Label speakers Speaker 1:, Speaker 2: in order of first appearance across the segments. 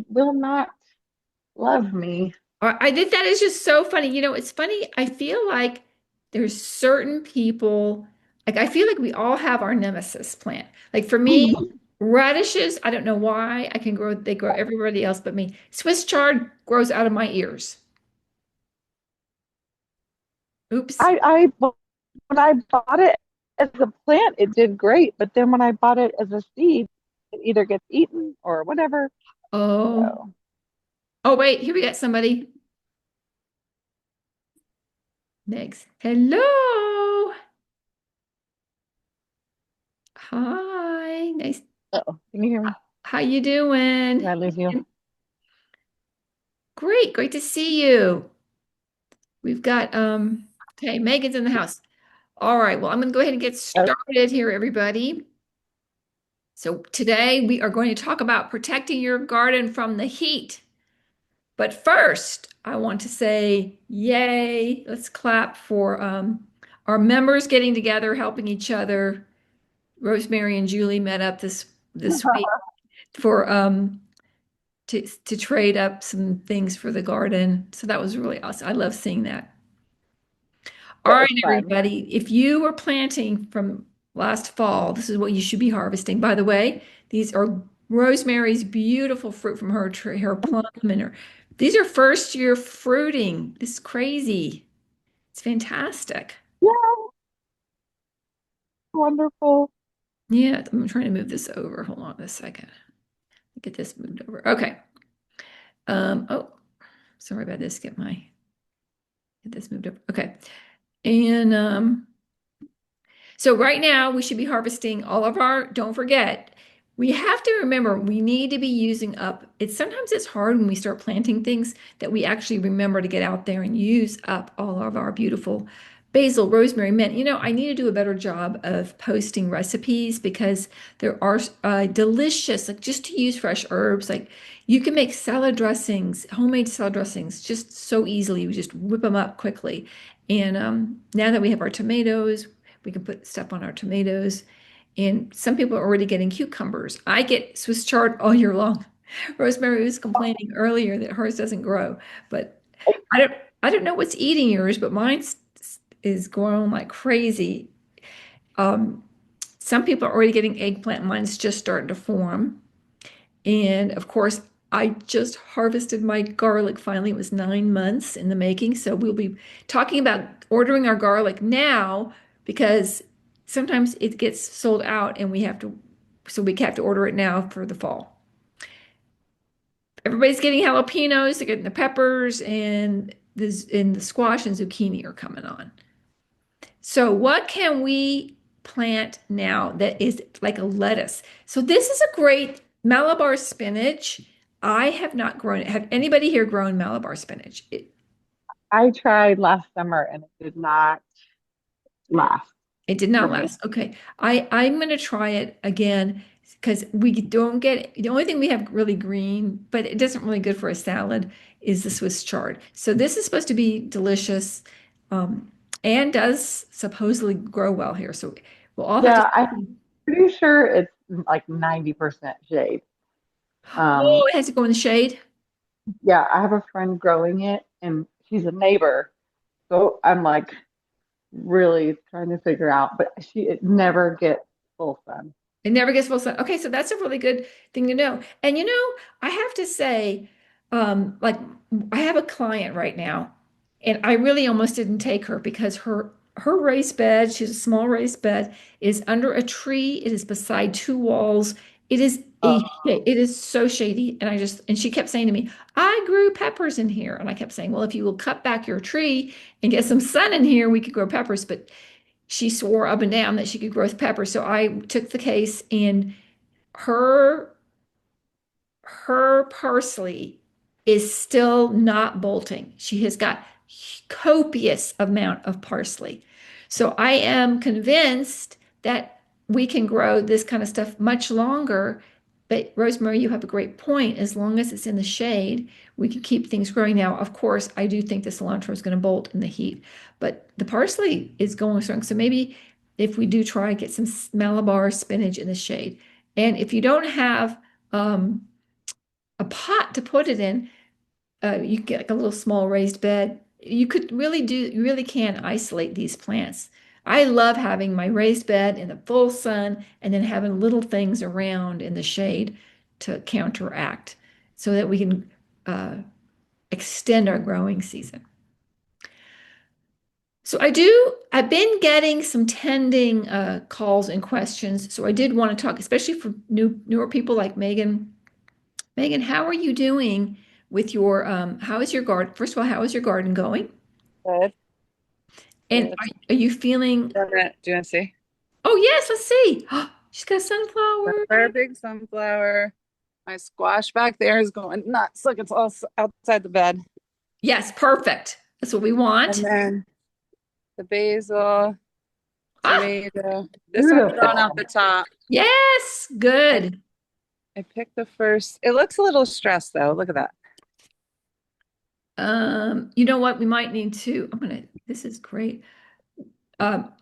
Speaker 1: will not love me.
Speaker 2: I think that is just so funny. It's funny. I feel like there's certain people, like I feel like we all have our nemesis plant. Like for me, radishes, I don't know why I can grow, they grow everybody else but me. Swiss chard grows out of my ears. Oops.
Speaker 1: When I bought it as a plant, it did great. But then when I bought it as a seed, it either gets eaten or whatever.
Speaker 2: Oh,
Speaker 1: So
Speaker 2: oh, wait, here we got somebody. Next. Hello. Hi. Nice.
Speaker 1: oh, can you hear me?
Speaker 2: How you
Speaker 1: Did
Speaker 2: doing?
Speaker 1: I lose you?
Speaker 2: Great. Great to see you. We've got okay, Megan's in the house. All right, well, I'm going to go ahead and get
Speaker 1: Oh,
Speaker 2: started here, everybody. So today we are going to talk about protecting your garden from the heat. But first, I want to say, yay, let's clap for our members getting together, helping each other. Rosemary and Julie met up this week for to trade up some things for the garden. So that was really awesome. I love seeing that. All
Speaker 1: that
Speaker 2: right,
Speaker 1: was fun.
Speaker 2: everybody. If you were planting from last fall, this is what you should be harvesting. By the way, these are Rosemary's beautiful fruit from her tree, her plum and her. These are first year fruiting. This is crazy. It's fantastic.
Speaker 1: Yeah, wonderful.
Speaker 2: Yeah, I'm trying to move this over. Hold on a second. Get this moved over. Okay. Oh, sorry about this. Get this moved over. Okay. And so right now we should be harvesting all of our, don't forget, we have to remember we need to be using up. Sometimes it's hard when we start planting things that we actually remember to get out there and use up all of our beautiful basil, rosemary, mint. I need to do a better job of posting recipes because there are delicious, like just to use fresh herbs. Like you can make salad dressings, homemade salad dressings, just so easily. We just whip them up quickly. And now that we have our tomatoes, we can put stuff on our tomatoes. And some people are already getting cucumbers. I get Swiss chard all year long. Rosemary was complaining earlier that hers doesn't grow, but I don't I don't know what's eating yours, but mine is growing like crazy. Um, some people are already getting eggplant. Mine's just starting to form. And of course, I just harvested my garlic finally. It was 9 months in the making. So we'll be talking about ordering our garlic now because sometimes it gets sold out and so we have to order it now for the fall. Everybody's getting jalapenos, they're getting the peppers, and the squash and zucchini are coming on. So what can we plant now that is like a lettuce? So this is a great Malabar spinach. I have not grown it. Have anybody here grown Malabar spinach?
Speaker 1: I tried last summer and it did not last
Speaker 2: It did
Speaker 1: for
Speaker 2: not
Speaker 1: me.
Speaker 2: last. Okay. I'm going to try it again because we don't get the only thing we have really green, but it doesn't really good for a salad is the Swiss chard. So this is supposed to be delicious, um, and does supposedly grow well here. So we'll all have to
Speaker 1: Yeah, I'm pretty sure it's like 90% shade. Um,
Speaker 2: Oh, it has to go in the shade.
Speaker 1: yeah, I have a friend growing it and she's a neighbor. So I'm like really trying to figure out, but it never gets full sun.
Speaker 2: It never gets full sun. Okay, so that's a really good thing to know. And I have to say, like I have a client right now, and I really almost didn't take her because her raised bed, she's a small raised bed, is under a tree. It is beside two walls. It is so shady. And she kept saying to me, I grew peppers in here. And I kept saying, well, if you will cut back your tree and get some sun in here, we could grow peppers. But she swore up and down that she could grow peppers. So I took the case and her her parsley is still not bolting. She has got copious amount of parsley. So I am convinced that we can grow this kind of stuff much longer. But Rosemary, you have a great point. As long as it's in the shade, we can keep things growing. Now, of course, I do think the cilantro is going to bolt in the heat, but the parsley is going strong. So maybe if we do try, get some Malabar spinach in the shade. And if you don't have um, a pot to put it in. You get like a little small raised bed. You really can isolate these plants. I love having my raised bed in the full sun and then having little things around in the shade to counteract so that we can uh, extend our growing season. So I've been getting some tending calls and questions. So I did want to talk, especially for newer people like Megan. Megan, how are you doing with your how is your garden? First of all, how is your garden going?
Speaker 3: Good.
Speaker 2: And
Speaker 3: Good.
Speaker 2: are you feeling,
Speaker 3: Do you want to see?
Speaker 2: oh yes, let's see. She's got sunflower.
Speaker 3: Our big sunflower. My squash back there is going nuts. Look, it's all outside the bed.
Speaker 2: Yes, perfect. That's what we want.
Speaker 3: And then the basil,
Speaker 2: Ah,
Speaker 3: tomato. This one's growing out the top.
Speaker 2: yes, good.
Speaker 3: I picked the first. It looks a little stressed though. Look at that.
Speaker 2: You know what? We might need to, this is great.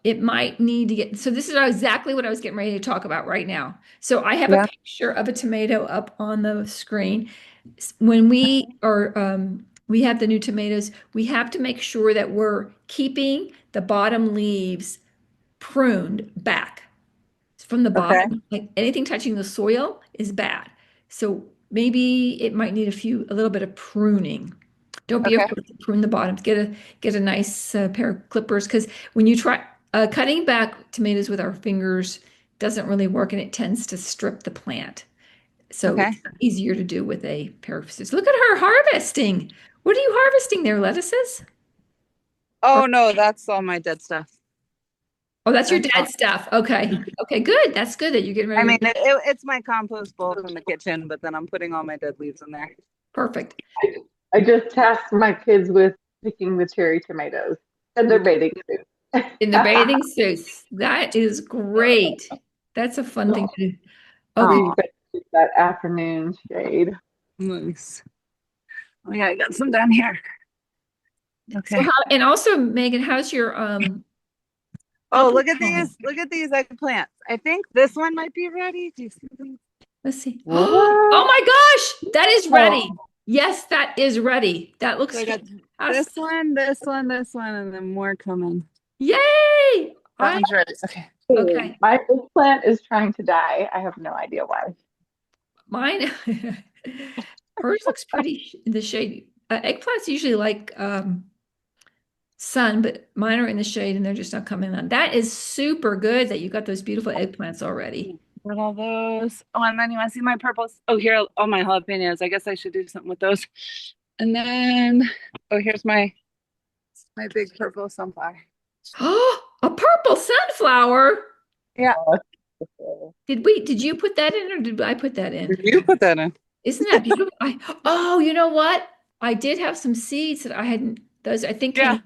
Speaker 2: It might need to get, so this is exactly what I was getting ready to talk about right now. So I have a
Speaker 3: Yeah.
Speaker 2: picture of a tomato up on the screen. When we have the new tomatoes, we have to make sure that we're keeping the bottom leaves pruned back from the
Speaker 3: Okay.
Speaker 2: bottom. Like anything touching the soil is bad. So maybe it might need a little bit of pruning. Don't be
Speaker 3: Okay.
Speaker 2: afraid to prune the bottoms. Get a nice pair of clippers because when you try cutting back tomatoes with our fingers doesn't really work and it tends to strip the plant. So
Speaker 3: Okay.
Speaker 2: it's easier to do with a pair of scissors. Look at her harvesting. What are you harvesting there? Lettuces? Or
Speaker 3: Oh no, that's all my dead stuff.
Speaker 2: oh, that's your
Speaker 3: That's all.
Speaker 2: dead stuff. Okay. Okay, good. That's good that you're getting
Speaker 3: I
Speaker 2: ready
Speaker 3: mean,
Speaker 2: to
Speaker 3: it's my compost bowl from the kitchen, but then I'm putting all my dead leaves in there.
Speaker 2: perfect.
Speaker 1: I just tasked my kids with picking the cherry tomatoes and their bathing suits.
Speaker 2: In the bathing suits. That is great. That's a fun thing to do.
Speaker 1: So
Speaker 2: Okay.
Speaker 1: you got that afternoon shade.
Speaker 3: Nice. Oh yeah, I got some down here.
Speaker 2: So
Speaker 3: Okay.
Speaker 2: how, and also Megan, how's your
Speaker 3: Oh,
Speaker 2: compost
Speaker 3: look at
Speaker 2: going?
Speaker 3: these. Look at these eggplants. I think this one might be ready. Do you see them?
Speaker 2: Let's see. Oh
Speaker 1: What?
Speaker 2: my gosh, that is ready.
Speaker 1: Oh,
Speaker 2: Yes, that is ready. That
Speaker 3: So
Speaker 2: looks
Speaker 3: I got
Speaker 2: fantastic.
Speaker 3: this one, this one, this one, and then more coming.
Speaker 2: Yay!
Speaker 3: That
Speaker 2: I
Speaker 3: one's ready. Okay.
Speaker 2: okay.
Speaker 1: my eggplant is trying to die. I have no idea why.
Speaker 2: Mine hers looks pretty in the shade. Eggplants usually like sun, but mine are in the shade and they're just not coming on. That is super good that you got those beautiful eggplants already.
Speaker 3: Got all those. Oh, and then you want to see my purples? Oh, here, all my jalapenos. I guess I should do something with those. And then, oh, here's my big purple sunflower.
Speaker 2: Oh, a purple sunflower.
Speaker 3: Yeah.
Speaker 2: Did you put that in or did I put that in?
Speaker 3: Did you put that in?
Speaker 2: Isn't that beautiful? Oh, you know what? I did have some seeds that I hadn't, those I think
Speaker 3: Yeah.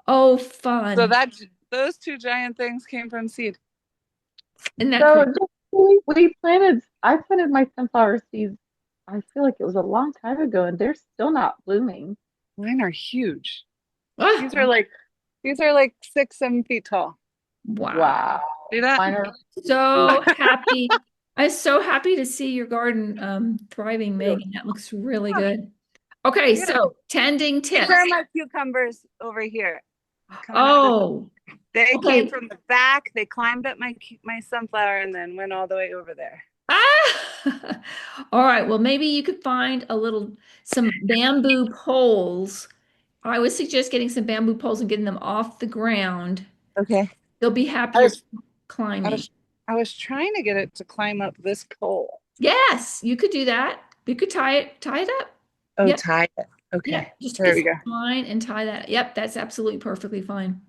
Speaker 2: oh,
Speaker 3: So
Speaker 2: fun.
Speaker 3: those two giant things came from seed.
Speaker 2: Isn't that
Speaker 1: So
Speaker 2: cool?
Speaker 1: I planted my sunflower seeds. I feel like it was a long time ago, and they're still not blooming.
Speaker 3: Mine are huge.
Speaker 2: Ah,
Speaker 3: These are like 6, 7 feet tall.
Speaker 2: wow.
Speaker 1: Wow.
Speaker 3: See that?
Speaker 1: Mine are.
Speaker 2: So happy. I'm so happy to see your garden thriving, Megan. That looks really good. Okay,
Speaker 3: Yeah.
Speaker 2: so tending
Speaker 3: These
Speaker 2: tips.
Speaker 3: are my cucumbers over here. Coming up
Speaker 2: Oh,
Speaker 3: They
Speaker 2: okay.
Speaker 3: came from the back. They climbed up my sunflower and then went all the way over there.
Speaker 2: Ah! All right. Well, maybe you could find some bamboo poles. I would suggest getting some bamboo poles and getting them off the ground.
Speaker 3: Okay.
Speaker 2: They'll be
Speaker 3: I
Speaker 2: happier
Speaker 3: was I
Speaker 2: climbing.
Speaker 3: was I was trying to get it to climb up this pole.
Speaker 2: Yes, you could do that. You could tie it up.
Speaker 3: Oh,
Speaker 2: Yep.
Speaker 3: tie it.
Speaker 2: Yep.
Speaker 3: Okay.
Speaker 2: Just
Speaker 3: There
Speaker 2: get
Speaker 3: we go.
Speaker 2: some line and tie that. Yep, that's absolutely perfectly fine.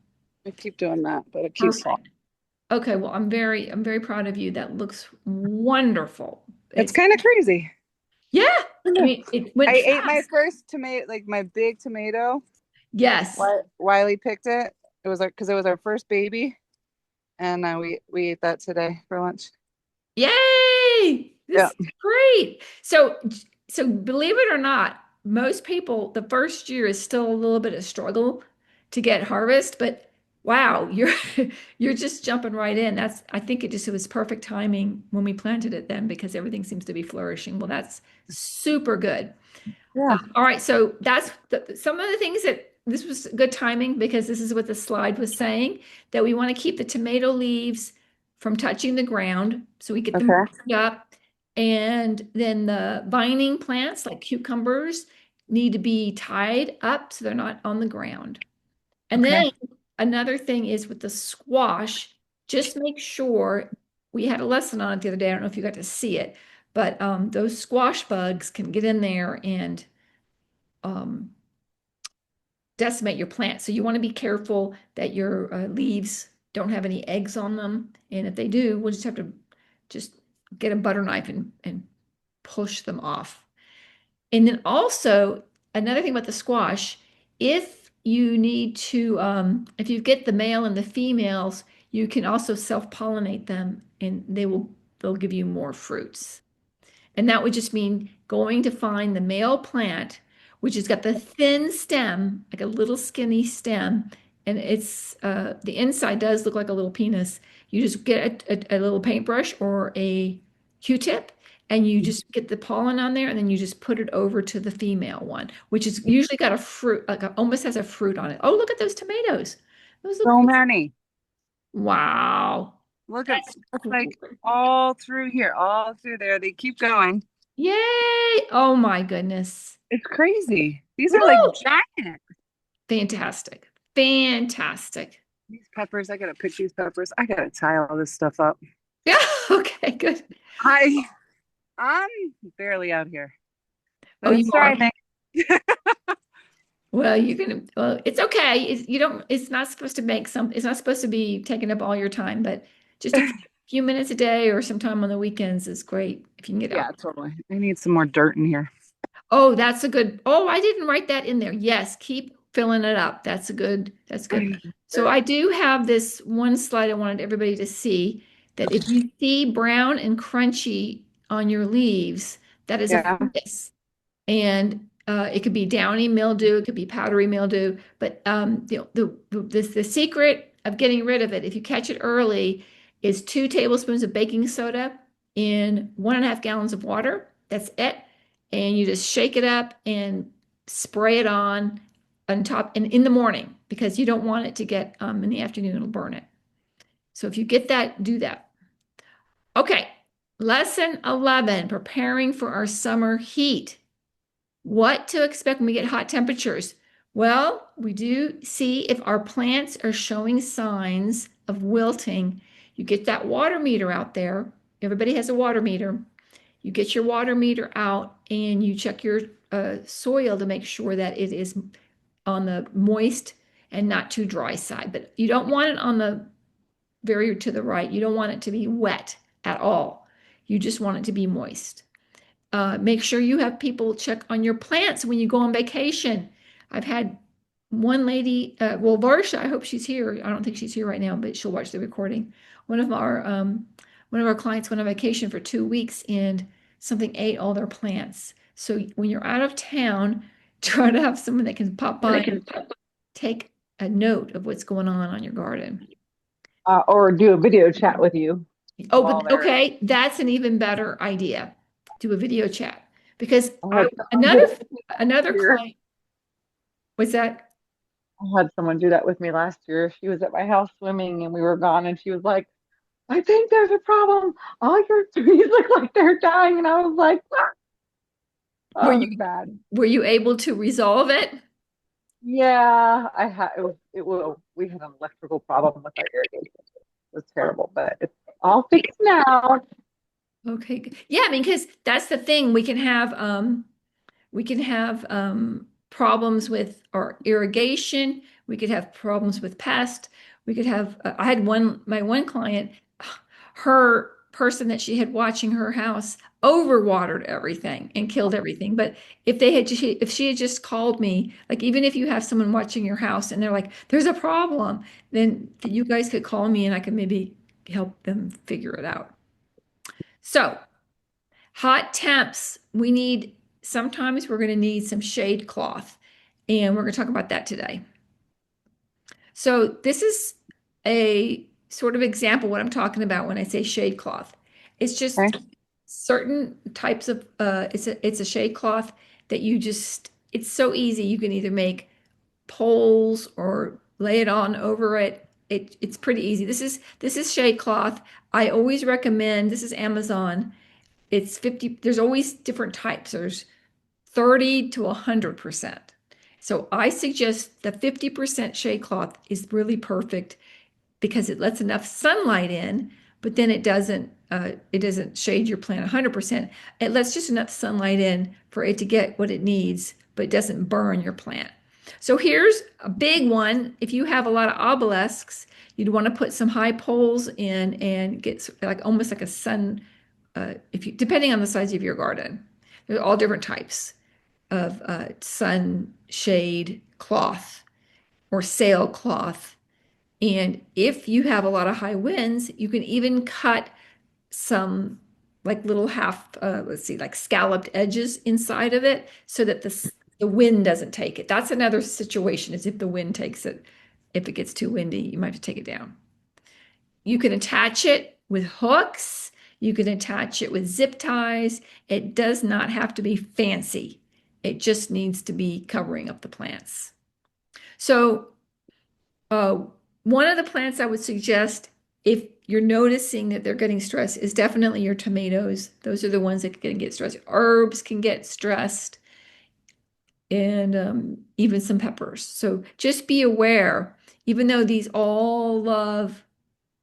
Speaker 3: I keep doing that, but it keeps falling.
Speaker 2: Perfect. Okay, well, I'm very proud of you. That looks wonderful.
Speaker 3: It's kind of crazy.
Speaker 2: Yeah. I mean, it went
Speaker 3: I ate my
Speaker 2: fast.
Speaker 3: first tomato, like my big tomato.
Speaker 2: Yes.
Speaker 3: Wiley picked it. It was because it was our first baby, and we ate that today for lunch.
Speaker 2: Yay! This
Speaker 3: Yeah.
Speaker 2: is great. So believe it or not, most people, the first year is still a little bit of struggle to get harvest, but Wow, you're just jumping right in. I think it was perfect timing when we planted it then because everything seems to be flourishing. Well, that's super good.
Speaker 3: Yeah.
Speaker 2: All right, so that's some of the things that this was good timing because this is what the slide was saying, that we want to keep the tomato leaves from touching the ground so we get them
Speaker 3: Okay.
Speaker 2: burned up. And then the vining plants like cucumbers need to be tied up so they're not on the ground. And
Speaker 3: Okay.
Speaker 2: then another thing is with the squash, just make sure we had a lesson on it the other day. I don't know if you got to see it, but those squash bugs can get in there and um, decimate your plant. So you want to be careful that your leaves don't have any eggs on them. And if they do, we'll just have to just get a butter knife and push them off. And then also another thing about the squash, if you need to, if you get the male and the females, you can also self-pollinate them and they'll give you more fruits. And that would just mean going to find the male plant, which has got the thin stem, like a little skinny stem, and it's the inside does look like a little penis. You just get a little paintbrush or a Q-tip, and you just get the pollen on there, and then you just put it over to the female one, which is usually got a fruit, almost has a fruit on it. Oh, look at those tomatoes. Those look,
Speaker 3: So many.
Speaker 2: wow.
Speaker 3: Look at
Speaker 2: That's
Speaker 3: it's
Speaker 2: cool.
Speaker 3: like all through here, all through there. They keep going.
Speaker 2: Yay! Oh my goodness.
Speaker 3: It's crazy. These are like
Speaker 2: Woo!
Speaker 3: giant.
Speaker 2: Fantastic. Fantastic.
Speaker 3: These peppers, I gotta pick these peppers. I gotta tie all this stuff up.
Speaker 2: Yeah, okay, good.
Speaker 3: I'm barely out here,
Speaker 2: Oh,
Speaker 3: but
Speaker 2: you
Speaker 3: it's
Speaker 2: are.
Speaker 3: thriving.
Speaker 2: Well, well, it's okay. You don't, it's not supposed to be taking up all your time, but just a few minutes a day or sometime on the weekends is great if you can get
Speaker 3: Yeah,
Speaker 2: out.
Speaker 3: totally. I need some more dirt in here.
Speaker 2: Oh, I didn't write that in there. Yes, keep filling it up. That's good. So I do have this one slide I wanted everybody to see that if you see brown and crunchy on your leaves, that is a
Speaker 3: Yeah.
Speaker 2: fungus. And it could be downy mildew, it could be powdery mildew, but the secret of getting rid of it, if you catch it early, is 2 tablespoons of baking soda in 1.5 gallons of water. That's it. And you just shake it up and spray it on top and in the morning because you don't want it to get in the afternoon, it'll burn it. So if you get that, do that. Okay, lesson 11, preparing for our summer heat. What to expect when we get hot temperatures? Well, we do see if our plants are showing signs of wilting. You get that water meter out there. Everybody has a water meter. You get your water meter out and you check your soil to make sure that it is on the moist and not too dry side. But you don't want it on the very to the right. You don't want it to be wet at all. You just want it to be moist. Make sure you have people check on your plants when you go on vacation. I've had one lady, well, Varsha, I hope she's here. I don't think she's here right now, but she'll watch the recording. One of our clients went on vacation for 2 weeks and something ate all their plants. So when you're out of town, try to have someone that can pop by and take a note of what's going on your garden.
Speaker 1: Or do a video chat with you.
Speaker 2: Oh,
Speaker 1: while
Speaker 2: but
Speaker 1: they're-
Speaker 2: okay, that's an even better idea. Do a video chat because
Speaker 1: another
Speaker 2: another
Speaker 1: year.
Speaker 2: client was that.
Speaker 1: I had someone do that with me last year. She was at my house swimming and we were gone and she was like, I think there's a problem. All your trees look like they're dying. And I was like, ah.
Speaker 2: Were
Speaker 1: Oh, it
Speaker 2: you
Speaker 1: was bad.
Speaker 2: were you able to resolve it?
Speaker 1: Yeah, we had an electrical problem with our irrigation. It was terrible, but it's all fixed now.
Speaker 2: Okay, good. Yeah, I mean, because that's the thing. We can have problems with our irrigation. We could have problems with pest. We could have, I had my one client, her person that she had watching her house overwatered everything and killed everything. But if she had just called me, like even if you have someone watching your house and they're like, there's a problem, then you guys could call me and I could maybe help them figure it out. So hot temps, sometimes we're going to need some shade cloth, and we're going to talk about that today. So this is a sort of example what I'm talking about when I say shade cloth. It's
Speaker 3: Okay.
Speaker 2: just certain types of it's a shade cloth that you just it's so easy. You can either make poles or lay it on over it. It's pretty easy. This is shade cloth. I always recommend this is Amazon. It's 50, there's always different types. There's 30 to 100%. So I suggest the 50% shade cloth is really perfect because it lets enough sunlight in, but then it doesn't shade your plant 100%. It lets just enough sunlight in for it to get what it needs, but it doesn't burn your plant. So here's a big one. If you have a lot of obelisks, you'd want to put some high poles in and get like almost like a sun, if you depending on the size of your garden. There are all different types of sunshade cloth or sailcloth. And if you have a lot of high winds, you can even cut some like little let's see, like scalloped edges inside of it so that the wind doesn't take it. That's another situation is if the wind takes it. If it gets too windy, you might have to take it down. You can attach it with hooks. You can attach it with zip ties. It does not have to be fancy. It just needs to be covering up the plants. So, uh, one of the plants I would suggest if you're noticing that they're getting stressed is definitely your tomatoes. Those are the ones that can get stressed. Herbs can get stressed, and even some peppers. So just be aware, even though these all love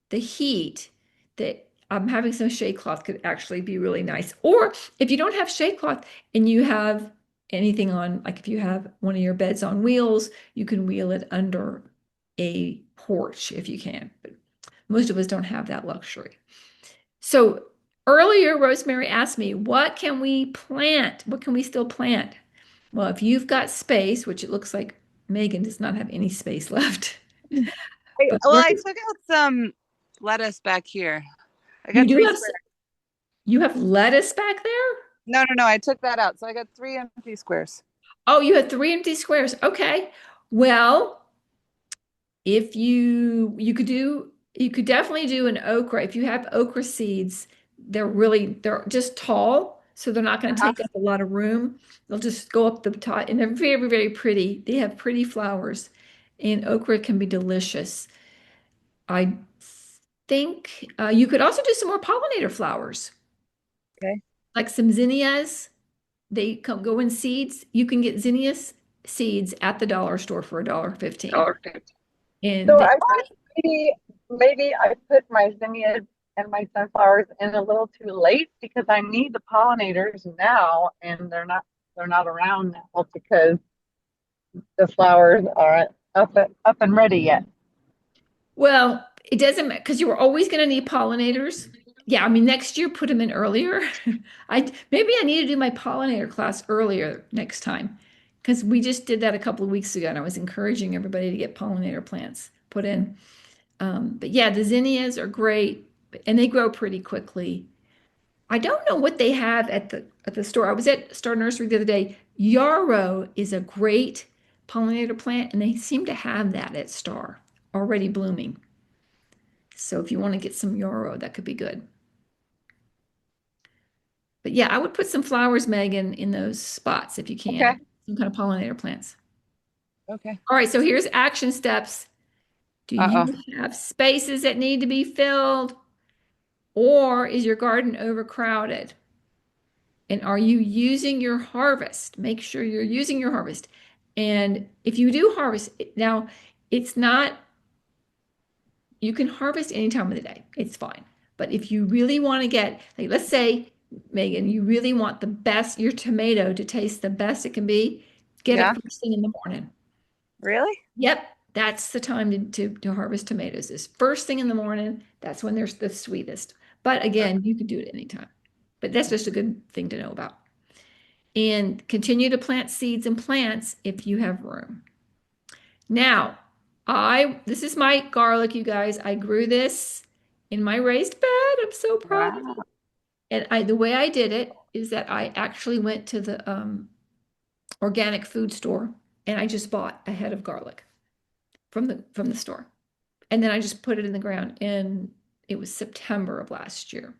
Speaker 2: the heat, that having some shade cloth could actually be really nice. Or if you don't have shade cloth and you have anything on, like if you have one of your beds on wheels, you can wheel it under a porch if you can. But most of us don't have that luxury. So earlier, Rosemary asked me, what can we plant? What can we still plant? Well, if you've got space, which it looks like Megan does not have any space left. But
Speaker 3: Well, I took out some lettuce back here. I
Speaker 2: you
Speaker 3: got
Speaker 2: do
Speaker 3: three
Speaker 2: have
Speaker 3: squares.
Speaker 2: you have lettuce back there?
Speaker 3: No. I took that out. So I got 3 empty squares.
Speaker 2: Oh, you had three empty squares. Okay. Well, if you could definitely do an okra. If you have okra seeds, they're just tall, so they're not going to
Speaker 3: Uh-huh.
Speaker 2: take up a lot of room. They'll just go up the top and they're very, very pretty. They have pretty flowers, and okra can be delicious. I think you could also do some more pollinator flowers,
Speaker 3: Okay.
Speaker 2: like some zinnias. They go in seeds. You can get zinnias seeds at the dollar store for $1.15.
Speaker 3: $1.50.
Speaker 2: And
Speaker 1: So
Speaker 2: they,
Speaker 1: I thought maybe I put my zinnias and my sunflowers in a little too late because I need the pollinators now, and they're not around now because the flowers aren't up and ready yet.
Speaker 2: well, it doesn't matter because you were always going to need pollinators. Yeah, I mean, next year put them in earlier. I need to do my pollinator class earlier next time because we just did that a couple of weeks ago, and I was encouraging everybody to get pollinator plants put in. But yeah, the zinnias are great, and they grow pretty quickly. I don't know what they have at the store. I was at Star Nursery the other day. Yarrow is a great pollinator plant, and they seem to have that at Star already blooming. So if you want to get some yarrow, that could be good. But yeah, I would put some flowers, Megan, in those spots if you
Speaker 3: Okay.
Speaker 2: can. Some kind of pollinator plants.
Speaker 3: Okay.
Speaker 2: All right, so here's action steps. Do
Speaker 3: Uh-oh.
Speaker 2: you have spaces that need to be filled, or is your garden overcrowded? And are you using your harvest? Make sure you're using your harvest. And if you do harvest, now it's not, you can harvest any time of the day. It's fine. But if you really want to get, like, let's say, Megan, you really want the best, your tomato to taste the best it can be, get
Speaker 3: Yeah.
Speaker 2: it first thing in the morning.
Speaker 3: Really?
Speaker 2: Yep, that's the time to harvest tomatoes is first thing in the morning. That's when they're the sweetest. But again, you can do it anytime. But that's just a good thing to know about. And continue to plant seeds and plants if you have room. Now, this is my garlic, you guys. I grew this in my raised bed. I'm so proud of
Speaker 3: Wow.
Speaker 2: it. And the way I did it is that I actually went to the organic food store and I just bought a head of garlic from the store. And then I just put it in the ground, and it was September of last year.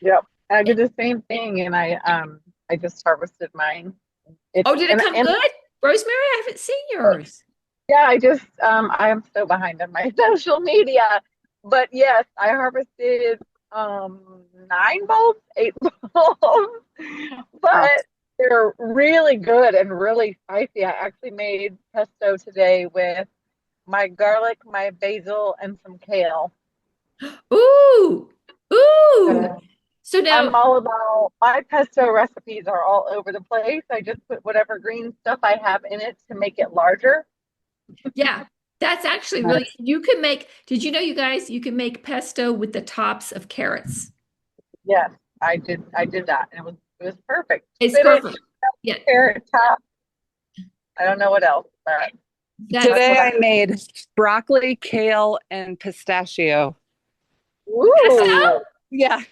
Speaker 1: Yep. I
Speaker 2: And,
Speaker 1: did the same thing, and I just harvested mine.
Speaker 2: oh, did it come
Speaker 1: And
Speaker 2: good? Rosemary, I haven't seen yours.
Speaker 1: yeah, I am so behind on my social media. But yes, I harvested 9 bulbs, 8 bulbs.
Speaker 3: Wow.
Speaker 1: But they're really good and really spicy. I actually made pesto today with my garlic, my basil, and some kale.
Speaker 2: Ooh, ooh.
Speaker 1: So
Speaker 2: So now,
Speaker 1: I'm all about my pesto recipes are all over the place. I just put whatever green stuff I have in it to make it larger.
Speaker 2: yeah, that's actually
Speaker 1: Uh,
Speaker 2: really, you can make, did you know, you guys, you can make pesto with the tops of carrots?
Speaker 1: yes, I did that. And it was perfect.
Speaker 2: It's
Speaker 1: Spinach,
Speaker 2: perfect. Yeah,
Speaker 1: carrot top. I don't know what else, but
Speaker 2: that's
Speaker 1: that's
Speaker 3: Today
Speaker 1: what
Speaker 3: I made broccoli, kale, and pistachio.
Speaker 2: pesto.
Speaker 1: ooh,
Speaker 3: Yeah.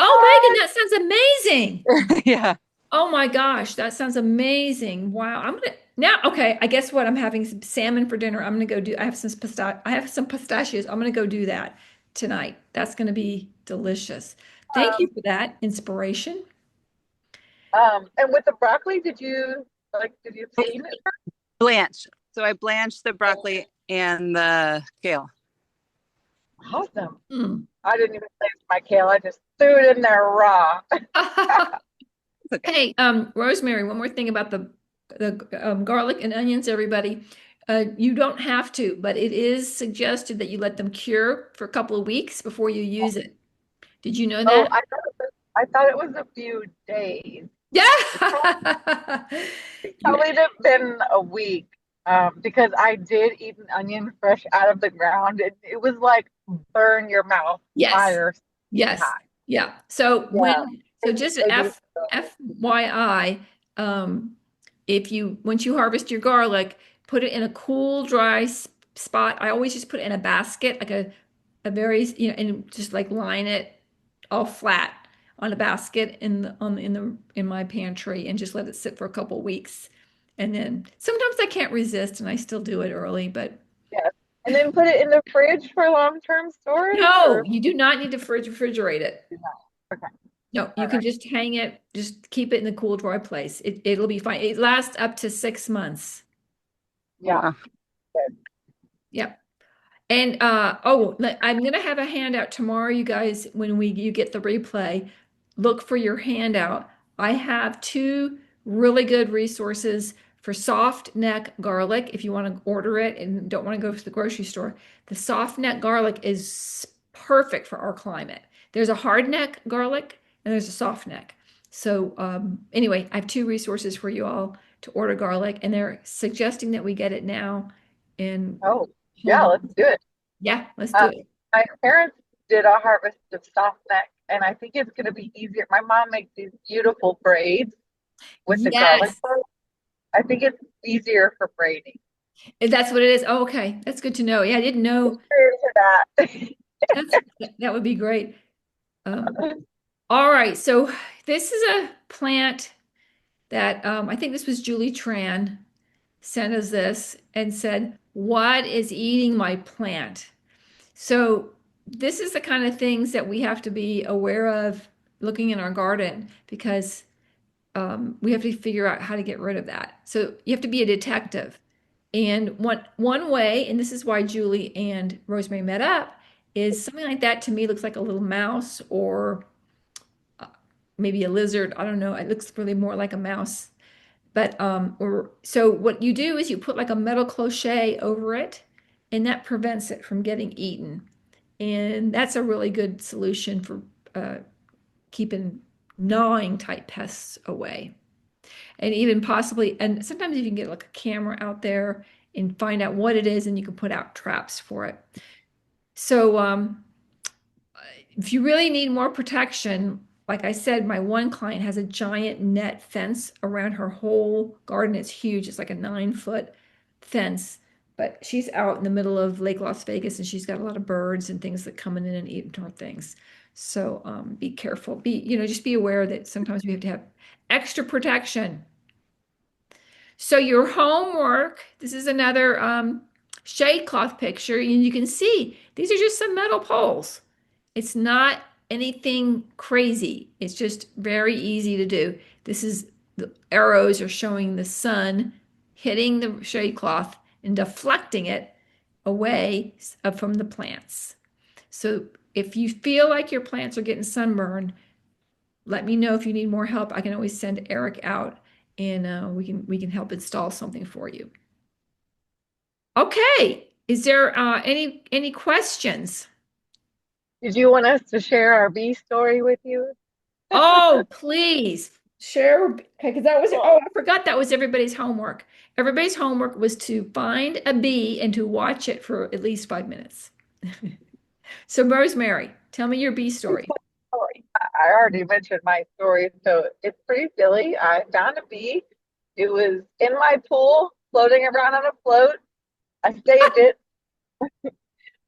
Speaker 2: Oh, Megan, that sounds amazing.
Speaker 3: Yeah.
Speaker 2: Oh my gosh, that sounds amazing. Wow. I'm gonna now, okay, I guess what? I'm having some salmon for dinner. I'm gonna go do, I have some pistachios. I'm gonna go do that tonight. That's gonna be delicious. Thank you
Speaker 1: um,
Speaker 2: for that inspiration.
Speaker 1: and with the broccoli, did you steam it
Speaker 3: Blanch. So I blanched the broccoli and the kale.
Speaker 1: first? Awesome.
Speaker 2: Mm.
Speaker 1: I didn't even taste my kale. I just threw it in there raw.
Speaker 3: It's okay.
Speaker 2: Hey, Rosemary, one more thing about the garlic and onions, everybody. You don't have to, but it is suggested that you let them cure for a couple of weeks before you use it. Did you know
Speaker 1: Oh,
Speaker 2: that?
Speaker 1: I thought it was a few days. It
Speaker 2: Yeah. You,
Speaker 1: probably have been a week. Because I did eat an onion fresh out of the ground. It was like burn your mouth
Speaker 2: yes.
Speaker 1: fire
Speaker 2: Yes.
Speaker 1: hot.
Speaker 2: Yeah. So
Speaker 1: Yeah,
Speaker 2: so just
Speaker 1: they do.
Speaker 2: FYI, if you once you harvest your garlic, put it in a cool, dry spot. I always just put it in a basket, like a very, and just like line it all flat on a basket in my pantry, and just let it sit for a couple weeks. And then sometimes I can't resist and I still do it early, but
Speaker 1: Yes. And then put it in the fridge for long-term storage
Speaker 2: no,
Speaker 1: or
Speaker 2: you do not need to refrigerate it.
Speaker 1: okay.
Speaker 2: No, you
Speaker 1: All
Speaker 2: can
Speaker 1: right.
Speaker 2: just hang it, just keep it in the cool, dry place. It'll be fine. It lasts up to 6 months.
Speaker 1: Yeah.
Speaker 3: Wow.
Speaker 1: Good.
Speaker 2: Yep. And I'm gonna have a handout tomorrow, you guys, when you get the replay. Look for your handout. I have two really good resources for soft neck garlic if you want to order it and don't want to go to the grocery store. The soft neck garlic is perfect for our climate. There's a hard neck garlic and there's a soft neck. So anyway, I have two resources for you all to order garlic, and they're suggesting that we get it now. And
Speaker 1: Oh,
Speaker 2: hold
Speaker 1: yeah,
Speaker 2: on.
Speaker 1: let's do it.
Speaker 2: Yeah, let's do
Speaker 1: Uh,
Speaker 2: it.
Speaker 1: my parents did a harvest of soft neck, and I think it's going to be easier. My mom makes these beautiful braids with the garlic
Speaker 2: Yes,
Speaker 1: part. I think it's easier for braiding.
Speaker 2: if that's what it is. Oh, okay, that's good to know. Yeah, I didn't know.
Speaker 1: Into that.
Speaker 2: That's that would be great. Um, all right, so this is a plant that I think this was Julie Tran sent us this and said, "What is eating my plant?" So this is the kind of things that we have to be aware of looking in our garden, because we have to figure out how to get rid of that. So you have to be a detective. And one way, and this is why Julie and Rosemary met up, is something like that to me looks like a little mouse, or uh, maybe a lizard. I don't know. It looks really more like a mouse. But or so what you do is you put like a metal cloche over it, and that prevents it from getting eaten. And that's a really good solution for uh, keeping gnawing type pests away. And even possibly, and sometimes you can get like a camera out there and find out what it is, and you can put out traps for it. So if you really need more protection, like I said, my one client has a giant net fence around her whole garden. It's huge. It's like a 9 foot fence, but she's out in the middle of Lake Las Vegas, and she's got a lot of birds and things that come in and eat her things. So be careful. Just be aware that sometimes we have to have extra protection. So your homework, this is another shade cloth picture, and you can see these are just some metal poles. It's not anything crazy. It's just very easy to do. This is the arrows are showing the sun hitting the shade cloth and deflecting it away from the plants. So if you feel like your plants are getting sunburned, let me know if you need more help. I can always send Eric out and we can help install something for you. Okay. Is there any questions?
Speaker 1: Did you want us to share our bee story with you?
Speaker 2: Oh, please share. Okay, because that was, oh, I forgot that was everybody's homework. Everybody's homework was to find a bee and to watch it for at least 5 minutes. So, Rosemary, tell me your bee story.
Speaker 1: I already mentioned my story, so it's pretty silly. I found a bee. It was in my pool, floating around on a float. I saved it.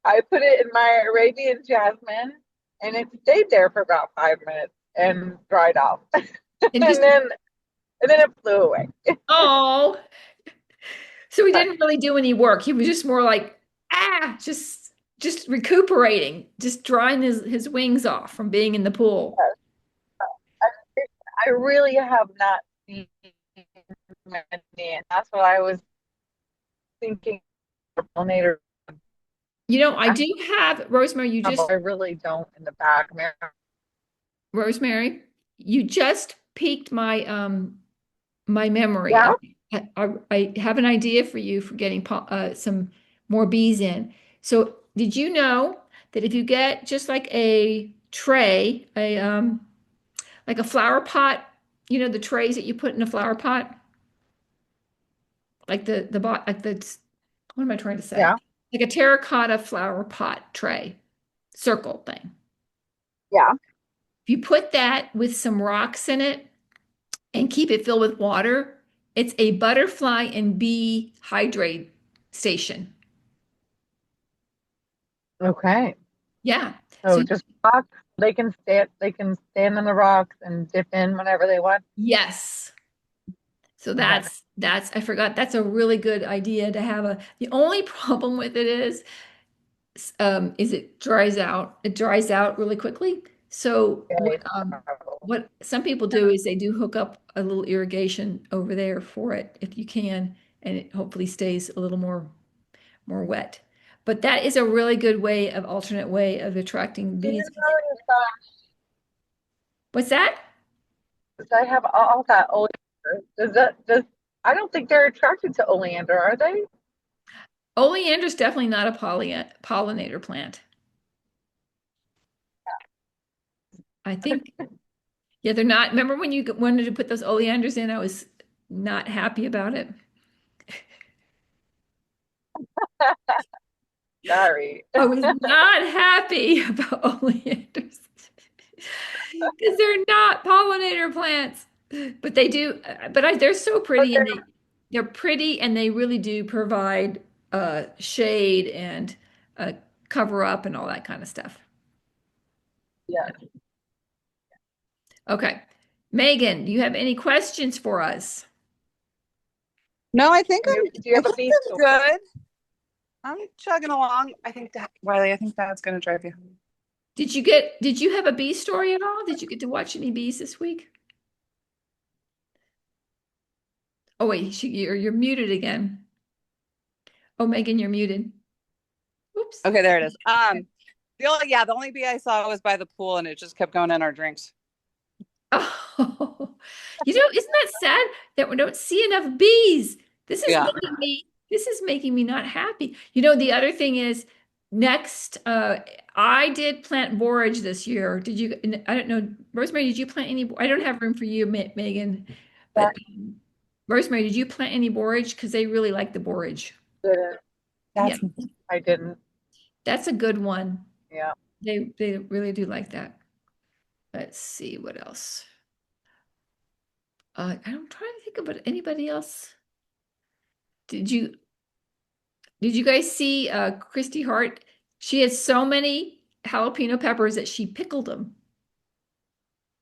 Speaker 1: I put it in my Arabian jasmine, and it stayed there for about 5 minutes and dried off.
Speaker 2: And
Speaker 1: And
Speaker 2: just,
Speaker 1: then and then it flew away.
Speaker 2: oh, so he didn't really do any work. He was just more like, just recuperating, just drying his wings off from being in the pool.
Speaker 1: I really have not seen many, and that's what I was thinking. Pollinator,
Speaker 2: You know, I do have, Rosemary,
Speaker 1: I really don't in the back.
Speaker 2: Rosemary, you just piqued my memory.
Speaker 1: Yeah.
Speaker 2: I have an idea for you for getting some more bees in. So, did you know that if you get just like a tray, like a flower pot, you know, the trays that you put in a flower pot, like the bot, like the, what am I trying to say?
Speaker 1: Yeah.
Speaker 2: Like a terracotta flower pot tray, circle thing.
Speaker 1: Yeah.
Speaker 2: If you put that with some rocks in it and keep it filled with water, it's a butterfly and bee hydrate station.
Speaker 1: Okay.
Speaker 2: Yeah. So
Speaker 1: So just rocks. They can stand on the rocks and dip in whenever they want.
Speaker 2: yes. So
Speaker 1: Okay.
Speaker 2: that's I forgot that's a really good idea to have a the only problem with it is it dries out. It dries out really quickly. So
Speaker 1: Okay.
Speaker 2: what some people do is they do hook up a little irrigation over there for it if you can, and it hopefully stays a little more wet. But that is a really good way of alternate way of attracting
Speaker 1: Do you
Speaker 2: bees.
Speaker 1: notice
Speaker 2: What's that?
Speaker 1: I have all that oleander? Does I don't think they're attracted to oleander, are they?
Speaker 2: Oleander is definitely not a pollinator plant. I think, yeah, they're not. Remember when you wanted to put those oleanders in? I was not happy about it.
Speaker 1: Sorry.
Speaker 2: I was not happy about oleanders because they're not pollinator plants, but they do. They're so
Speaker 1: But
Speaker 2: pretty,
Speaker 1: they're
Speaker 2: and they're pretty, and they really do provide shade and uh, cover up and all that kind of stuff.
Speaker 1: yeah.
Speaker 2: Okay, Megan, do you have any questions for us?
Speaker 3: No,
Speaker 1: Do you
Speaker 3: I
Speaker 1: have a
Speaker 3: think
Speaker 1: bee
Speaker 3: I'm
Speaker 1: store?
Speaker 3: good. I'm chugging along. I think that Wiley, I think that's gonna drive you.
Speaker 2: Did you have a bee story at all? Did you get to watch any bees this week? Oh wait, you're muted again. Oh, Megan, you're muted. Oops.
Speaker 3: Okay, there it is. The only bee I saw was by the pool, and it just kept going in our drinks.
Speaker 2: Oh, isn't that sad that we don't see enough bees?
Speaker 3: Yeah.
Speaker 2: This is making me not happy. You know, the other thing is next, I did plant borage this year. Did you, I don't know, Rosemary, did you plant any? I don't have room for you, Megan,
Speaker 1: Yeah.
Speaker 2: but Rosemary, did you plant any borage? Because they really like the borage.
Speaker 1: Didn't.
Speaker 2: Yeah,
Speaker 1: I didn't.
Speaker 2: that's a good one.
Speaker 1: Yeah.
Speaker 2: They really do like that. Let's see what else. I'm trying to think about anybody else. Did you did you guys see Christy Hart? She has so many jalapeno peppers that she pickled them.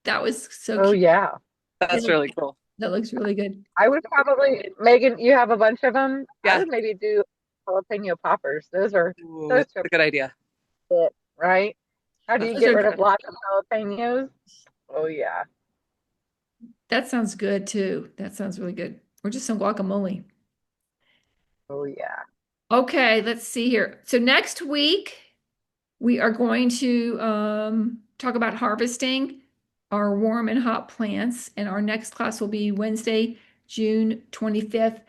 Speaker 2: That was so
Speaker 1: Oh
Speaker 2: cute.
Speaker 1: yeah.
Speaker 3: That's really cool.
Speaker 2: That looks really good.
Speaker 1: I would probably, Megan, you have a bunch of them. I
Speaker 3: Yeah.
Speaker 1: would maybe do jalapeno poppers. Those are
Speaker 3: Ooh,
Speaker 1: those
Speaker 3: that's
Speaker 1: are
Speaker 3: a good idea.
Speaker 1: it, right? How do you
Speaker 2: Those
Speaker 1: get
Speaker 2: are
Speaker 1: rid of
Speaker 2: good.
Speaker 1: lots of jalapenos? Oh yeah.
Speaker 2: That sounds good too. That sounds really good. Or just some guacamole.
Speaker 1: Oh yeah.
Speaker 2: Okay, let's see here. So next week we are going to talk about harvesting our warm and hot plants, and our next class will be Wednesday, June 25th,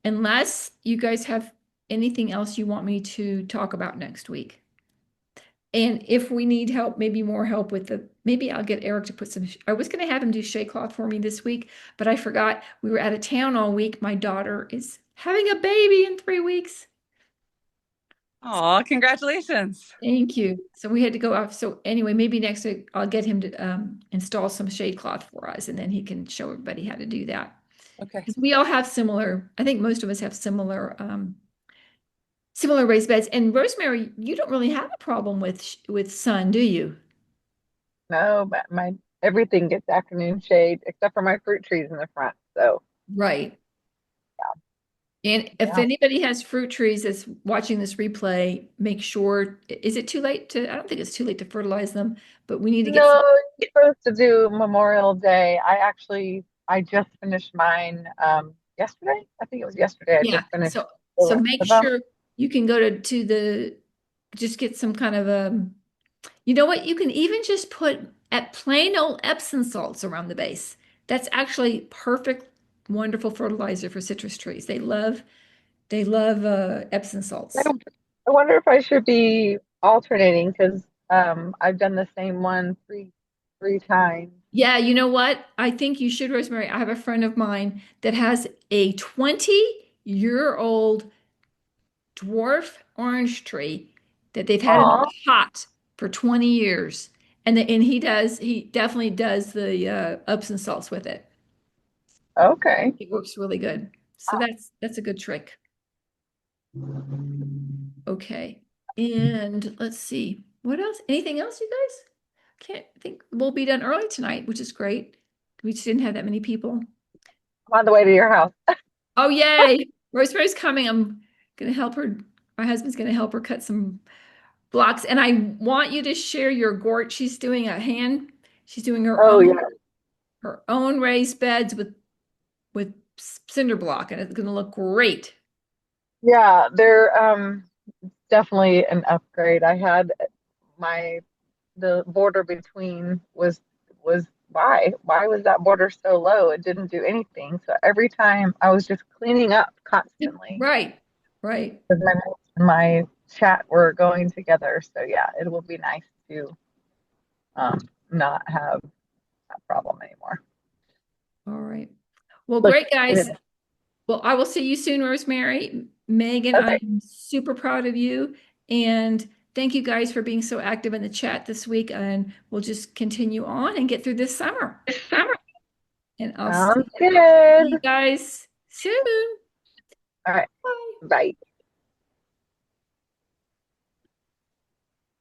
Speaker 2: unless you guys have anything else you want me to talk about next week. And if we need help, maybe more help with maybe I'll get Eric to put some, I was going to have him do shea cloth for me this week, but I forgot we were out of town all week. My daughter is having a baby in 3 weeks.
Speaker 3: Oh, congratulations.
Speaker 2: Thank you. So we had to go off. So anyway, maybe next week I'll get him to install some shade cloth for us, and then he can show everybody how to do that.
Speaker 3: Okay.
Speaker 2: Because we all have similar, I think most of us have similar raised beds. And Rosemary, you don't really have a problem with sun, do you?
Speaker 1: No, but my everything gets afternoon shade except for my fruit trees in the front. So
Speaker 2: Right. And if
Speaker 1: yeah.
Speaker 2: anybody has fruit trees that's watching this replay, make sure, is it too late to, I don't think it's too late to fertilize them, but we need to get some,
Speaker 1: No, you're supposed to do Memorial Day. I just finished mine yesterday. I think it was yesterday. I
Speaker 2: yeah.
Speaker 1: just finished the
Speaker 2: So
Speaker 1: rest
Speaker 2: make
Speaker 1: of them.
Speaker 2: sure you can go to the, just get some kind of you know what? You can even just put at plain old Epsom salts around the base. That's actually perfect, wonderful fertilizer for citrus trees. They love Epsom
Speaker 1: I,
Speaker 2: salts.
Speaker 1: I wonder if I should be alternating because I've done the same one three times.
Speaker 2: Yeah, you know what? I think you should, Rosemary. I have a friend of mine that has a 20-year-old dwarf orange tree that they've had in
Speaker 1: Aw,
Speaker 2: a pot for 20 years. And he definitely does the Epsom salts with it.
Speaker 1: okay.
Speaker 2: It works really good. So that's a good trick. Okay. And let's see. What else? Anything else, you guys? Can't think we'll be done early tonight, which is great. We just didn't have that many people.
Speaker 1: I'm on the way to your house.
Speaker 2: Oh, yay. Rosemary's coming. I'm gonna help her. My husband's gonna help her cut some blocks. And I want you to share your gourd. She's doing
Speaker 1: Oh yeah.
Speaker 2: her own raised beds with cinder block, and it's gonna look great.
Speaker 1: Yeah, they're definitely an upgrade. I had my the border between was why was that border so low? It didn't do anything. So every time I was just cleaning up constantly
Speaker 2: Right, right.
Speaker 1: because my chat were going together. So yeah, it will be nice to um, not have that problem anymore.
Speaker 2: All right. Well,
Speaker 1: Look,
Speaker 2: great, guys. Well, I will see you soon, Rosemary. Megan,
Speaker 1: okay,
Speaker 2: I'm super proud of you. And thank you guys for being so active in the chat this week. And we'll just continue on and get through this summer. And I'll
Speaker 1: sounds
Speaker 2: see you
Speaker 1: good.
Speaker 2: guys soon.
Speaker 1: All right,
Speaker 2: Bye.
Speaker 1: bye.